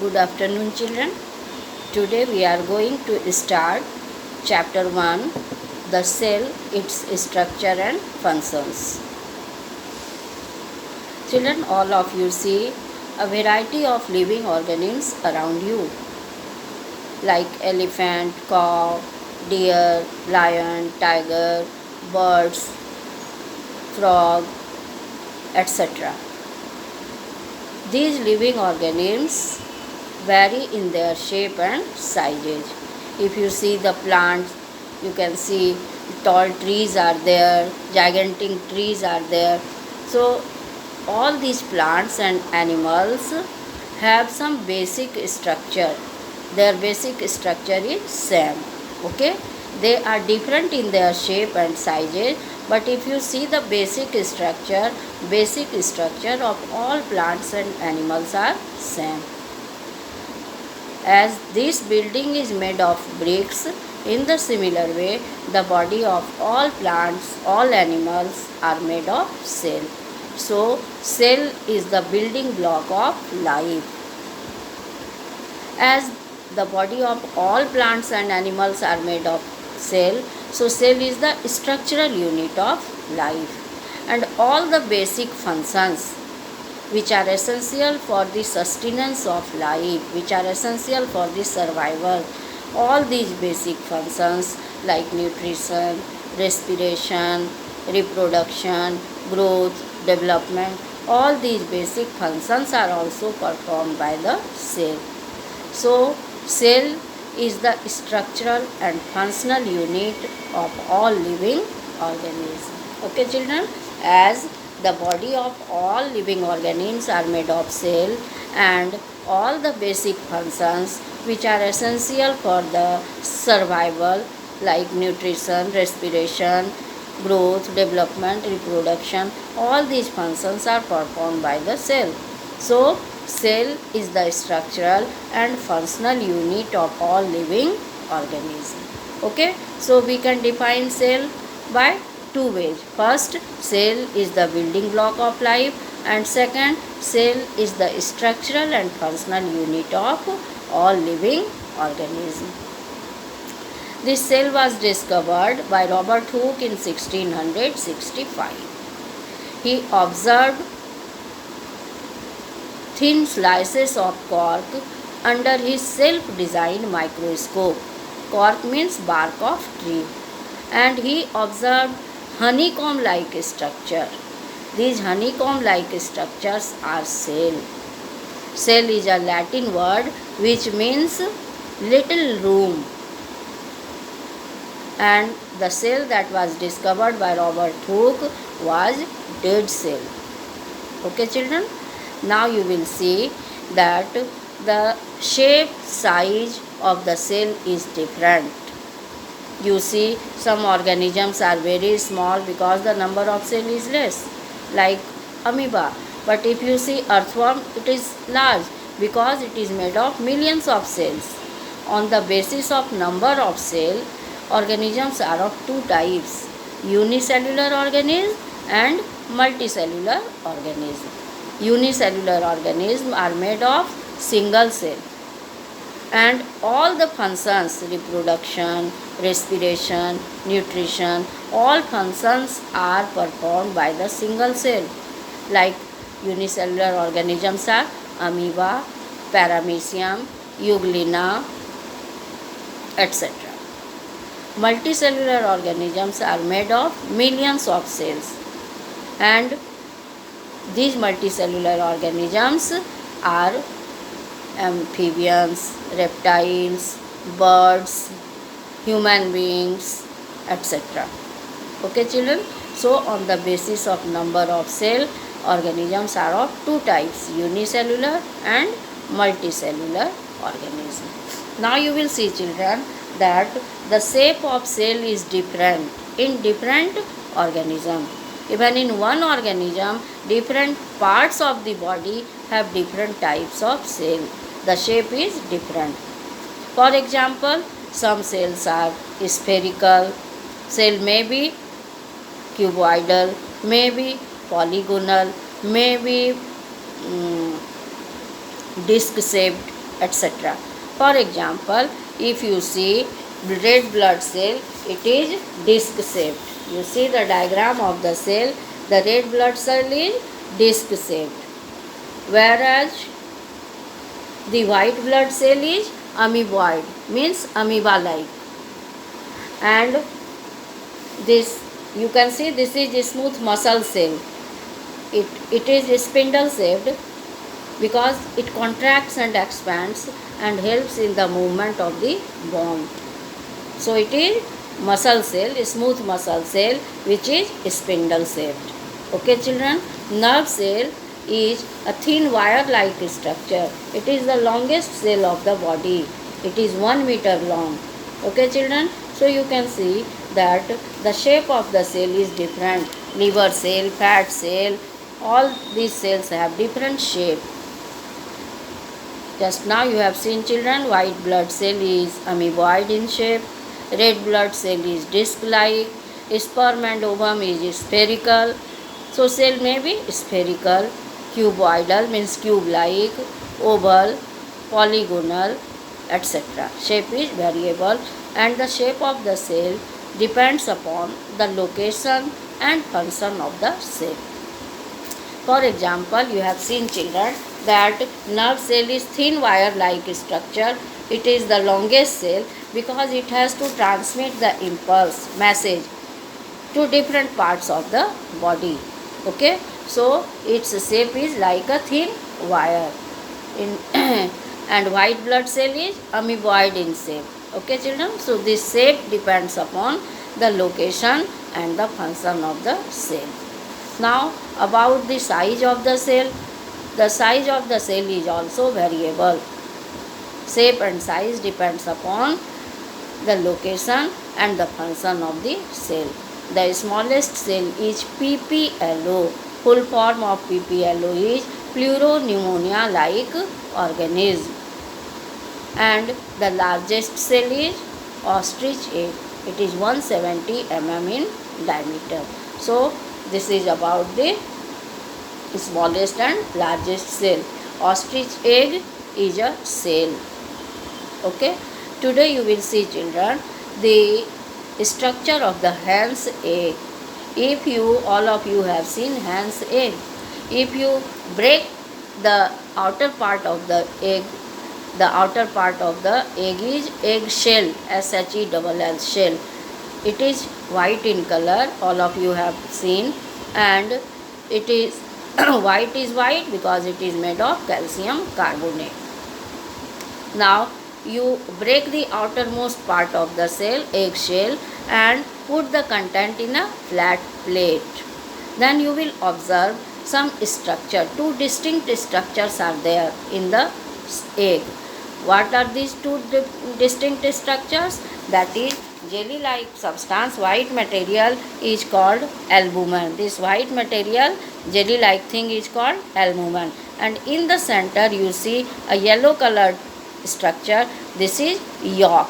Good afternoon, children. Today we are going to start chapter 1, the cell, its structure and functions. Children, all of you see a variety of living organisms around you, like elephant, cow, deer, lion, tiger, birds, frog, etc. These living organisms vary in their shape and sizes. If you see the plants, you can see tall trees are there, gigantic trees are there. So all these plants and animals have some basic structure. Their basic structure is same. Okay, they are different in their shape and sizes, but if you see the basic structure of all plants and animals are same. As this building is made of bricks, in the similar way, the body of all plants, all animals are made of cell. So, cell is the building block of life. As the body of all plants and animals are made of cell, so cell is the structural unit of life. And all the basic functions which are essential for the sustenance of life, which are essential for the survival. All these basic functions like nutrition, respiration, reproduction, growth, development, all these basic functions are also performed by the cell. So, cell is the structural and functional unit of all living organisms. Okay, children, as the body of all living organisms are made of cell, and all the basic functions which are essential for the survival like nutrition, respiration, growth, development, reproduction, all these functions are performed by the cell. So cell is the structural and functional unit of all living organisms. Okay, so we can define cell by two ways. First, cell is the building block of life, and second, cell is the structural and functional unit of all living organisms. This cell was discovered by Robert Hooke in 1665. He observed thin slices of cork under his self-designed microscope. Cork means bark of tree. And he observed honeycomb-like structure. These honeycomb-like structures are cell. Cell is a Latin word which means little room. And the cell that was discovered by Robert Hooke was dead cell. Okay, children? Now you will see that the shape, size of the cell is different. You see, some organisms are very small because the number of cells is less, like amoeba. But if you see earthworm, it is large because it is made of millions of cells. On the basis of number of cells, organisms are of two types: unicellular organism and multicellular organism. Unicellular organisms are made of single cell, and all the functions, reproduction, respiration, nutrition, all functions are performed by the single cell. Like unicellular organisms are amoeba, paramecium, euglena, etc. Multicellular organisms are made of millions of cells, and these multicellular organisms are amphibians, reptiles, birds, human beings, etc. Okay, children? So, on the basis of number of cell, organisms are of two types: unicellular and multicellular organism. Now you will see, children, that the shape of cell is different in different organism. Even in one organism, different parts of the body have different types of cell. The shape is different. For example, some cells are spherical, cell may be cuboidal, may be polygonal, may be disc shaped, etc. For example, if you see red blood cell, it is disc shaped. You see the diagram of the cell, the red blood cell is disc shaped, whereas the white blood cell is amoeboid, means amoeba like. And this, you can see, this is a smooth muscle cell. It is spindle shaped because it contracts and expands and helps in the movement of the bone. So it is muscle cell, a smooth muscle cell which is spindle shaped. Okay children, nerve cell is a thin wire like structure. It is the longest cell of the body. It is 1 meter long. Okay children, so you can see that the shape of the cell is different. Liver cell, fat cell, all these cells have different shape. Just now you have seen children, white blood cell is amoeboid in shape, red blood cell is disc-like, sperm and ovum is spherical. So cell may be spherical, cuboidal means cube-like, oval, polygonal, etc. Shape is variable and the shape of the cell depends upon the location and function of the cell. For example, you have seen children that nerve cell is thin wire like structure. It is the longest cell because it has to transmit the impulse message to different parts of the body. Okay, so its shape is like a thin wire. In and white blood cell is amoeboid in shape. Okay children, so this shape depends upon the location and the function of the cell. Now about the size of the cell. The size of the cell is also variable. Shape and size depends upon the location and the function of the cell. The smallest cell is PPLO. Full form of PPLO is pleuropneumonia like organism. And the largest cell is ostrich egg. It is 170 mm in diameter. So this is about the smallest and largest cell. Ostrich egg is a cell. Okay. Today you will see children the structure of the hen's egg. If you, all of you have seen hen's egg, if you break the outer part of the egg, the outer part of the egg is egg shell, shell shell. It is white in color, all of you have seen, and it is white is white because it is made of calcium carbonate. Now you break the outermost part of the cell, egg shell, and put the content in a flat plate. Then you will observe some structure. Two distinct structures are there in the egg. What are these two distinct structures? That is, jelly-like substance, white material is called albumen. This white material, jelly-like thing is called albumen. And in the center you see a yellow colored structure. This is yolk.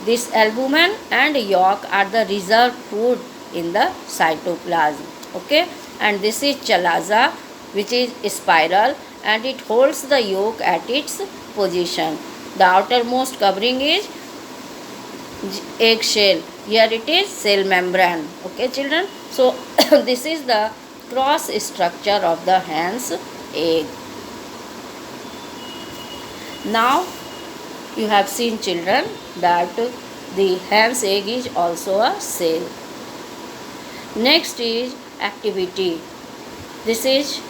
This albumen and yolk are the reserve food in the cytoplasm. Okay, and this is chalaza, which is spiral, and it holds the yolk at its position. The outermost covering is egg shell. Here it is cell membrane. Okay children, so this is the cross structure of the hen's egg. Now you have seen children that the hen's egg is also a cell. Next is activity. This is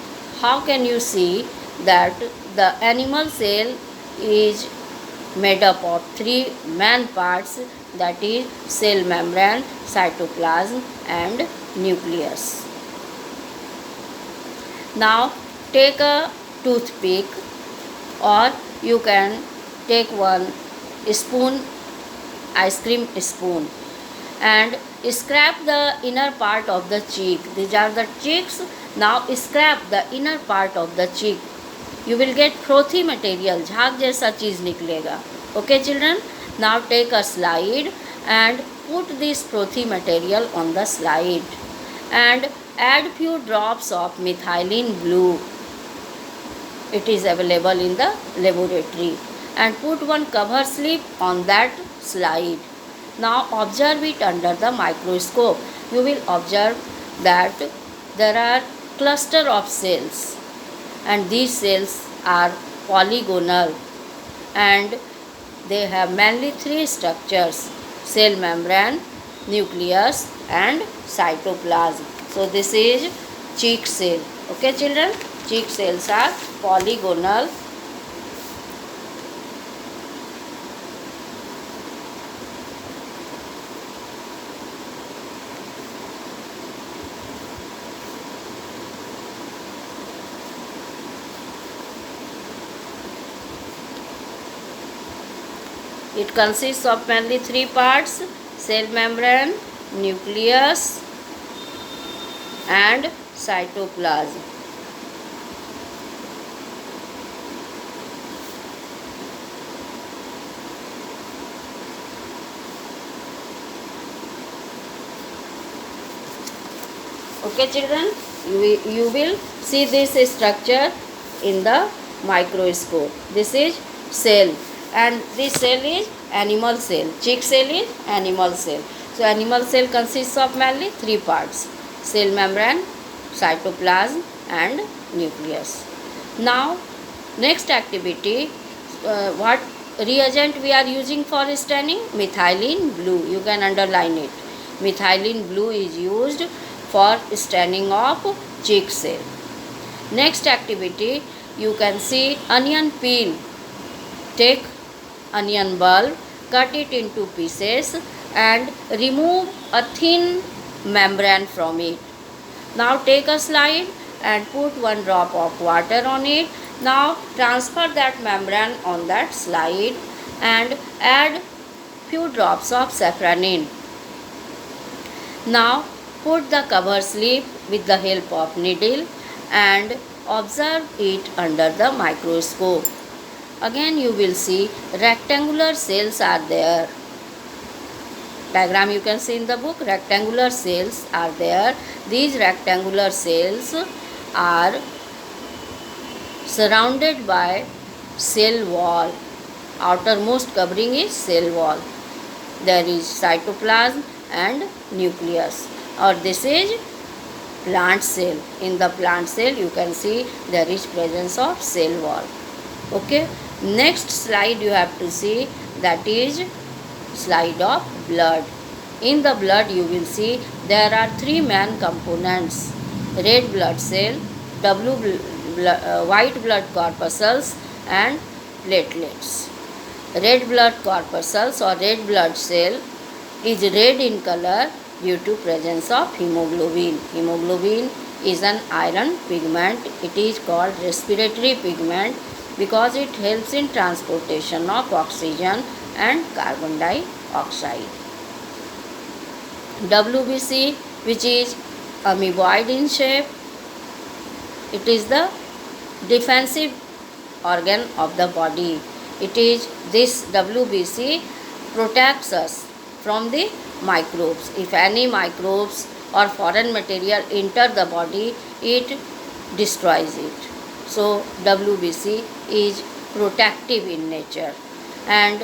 how can you see that the animal cell is made up of three main parts, that is cell membrane, cytoplasm and nucleus. Now take a toothpick, or you can take one spoon, ice cream spoon, and scrape the inner part of the cheek. These are the cheeks. Now scrape the inner part of the cheek. You will get frothy material, झाग जैसा चीज निकलेगा. Okay children, now take a slide and put this frothy material on the slide and add few drops of methylene blue. It is available in the laboratory. And put one cover slip on that slide. Now observe it under the microscope. You will observe that there are cluster of cells, and these cells are polygonal, and they have mainly three structures: cell membrane, nucleus, and cytoplasm. So this is cheek cell. Okay children, cheek cells are polygonal. It consists of mainly three parts: cell membrane, nucleus, and cytoplasm. Okay children, you will see this structure in the microscope. This is cell, and this cell is animal cell. Cheek cell is animal cell. So animal cell consists of mainly three parts: cell membrane, cytoplasm, and nucleus. Now next activity, what reagent we are using for staining? Methylene blue. You can underline it. Methylene blue is used for staining of cheek cell. Next activity, you can see onion peel. Take onion bulb, cut it into pieces, and remove a thin membrane from it. Now take a slide and put one drop of water on it. Now transfer that membrane on that slide and add few drops of safranin. Now put the cover slip with the help of needle and observe it under the microscope. Again you will see rectangular cells are there. Diagram you can see in the book. Rectangular cells are there. These rectangular cells are surrounded by cell wall. Outermost covering is cell wall. There is cytoplasm and nucleus. Or this is plant cell. In the plant cell you can see there is presence of cell wall. Okay. Next slide you have to see, that is slide of blood. In the blood you will see there are three main components: red blood cell, white blood corpuscles, and platelets. Red blood corpuscles or red blood cell is red in color due to presence of hemoglobin. Hemoglobin is an iron pigment. It is called respiratory pigment because it helps in transportation of oxygen and carbon dioxide. WBC, which is amoeboid in shape, it is the defensive organ of the body. It is this WBC protects us from the microbes. If any microbes or foreign material enter the body, it destroys it. So WBC is protective in nature, and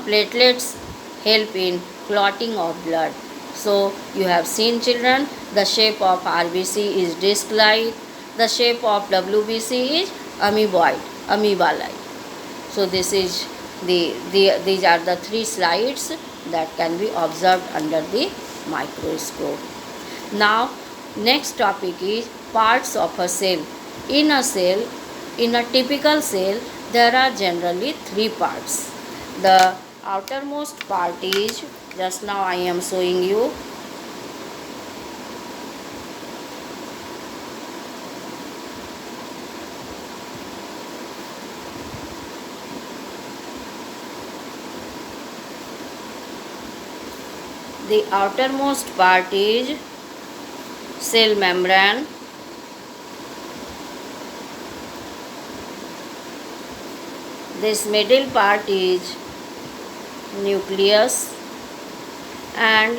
platelets help in clotting of blood. So you have seen children, the shape of RBC is disc-like, the shape of WBC is amoeboid, amoeba-like. So this is these are the three slides that can be observed under the microscope. Now next topic is parts of a cell. In a cell, in a typical cell, there are generally three parts. The outermost part is, just now I am showing you, the outermost part is cell membrane. This middle part is nucleus, and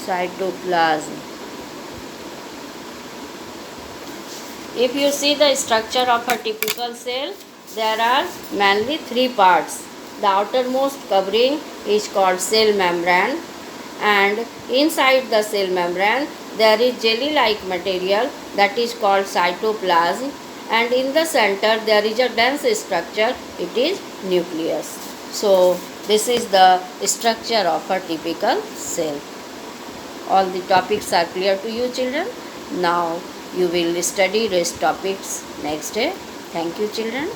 cytoplasm. If you see the structure of a typical cell, there are mainly three parts. The outermost covering is called cell membrane, and inside the cell membrane there is jelly-like material that is called cytoplasm, and in the center there is a dense structure, it is nucleus. So this is the structure of a typical cell. All the topics are clear to you, children. Now you will study rest topics next day. Thank you, children.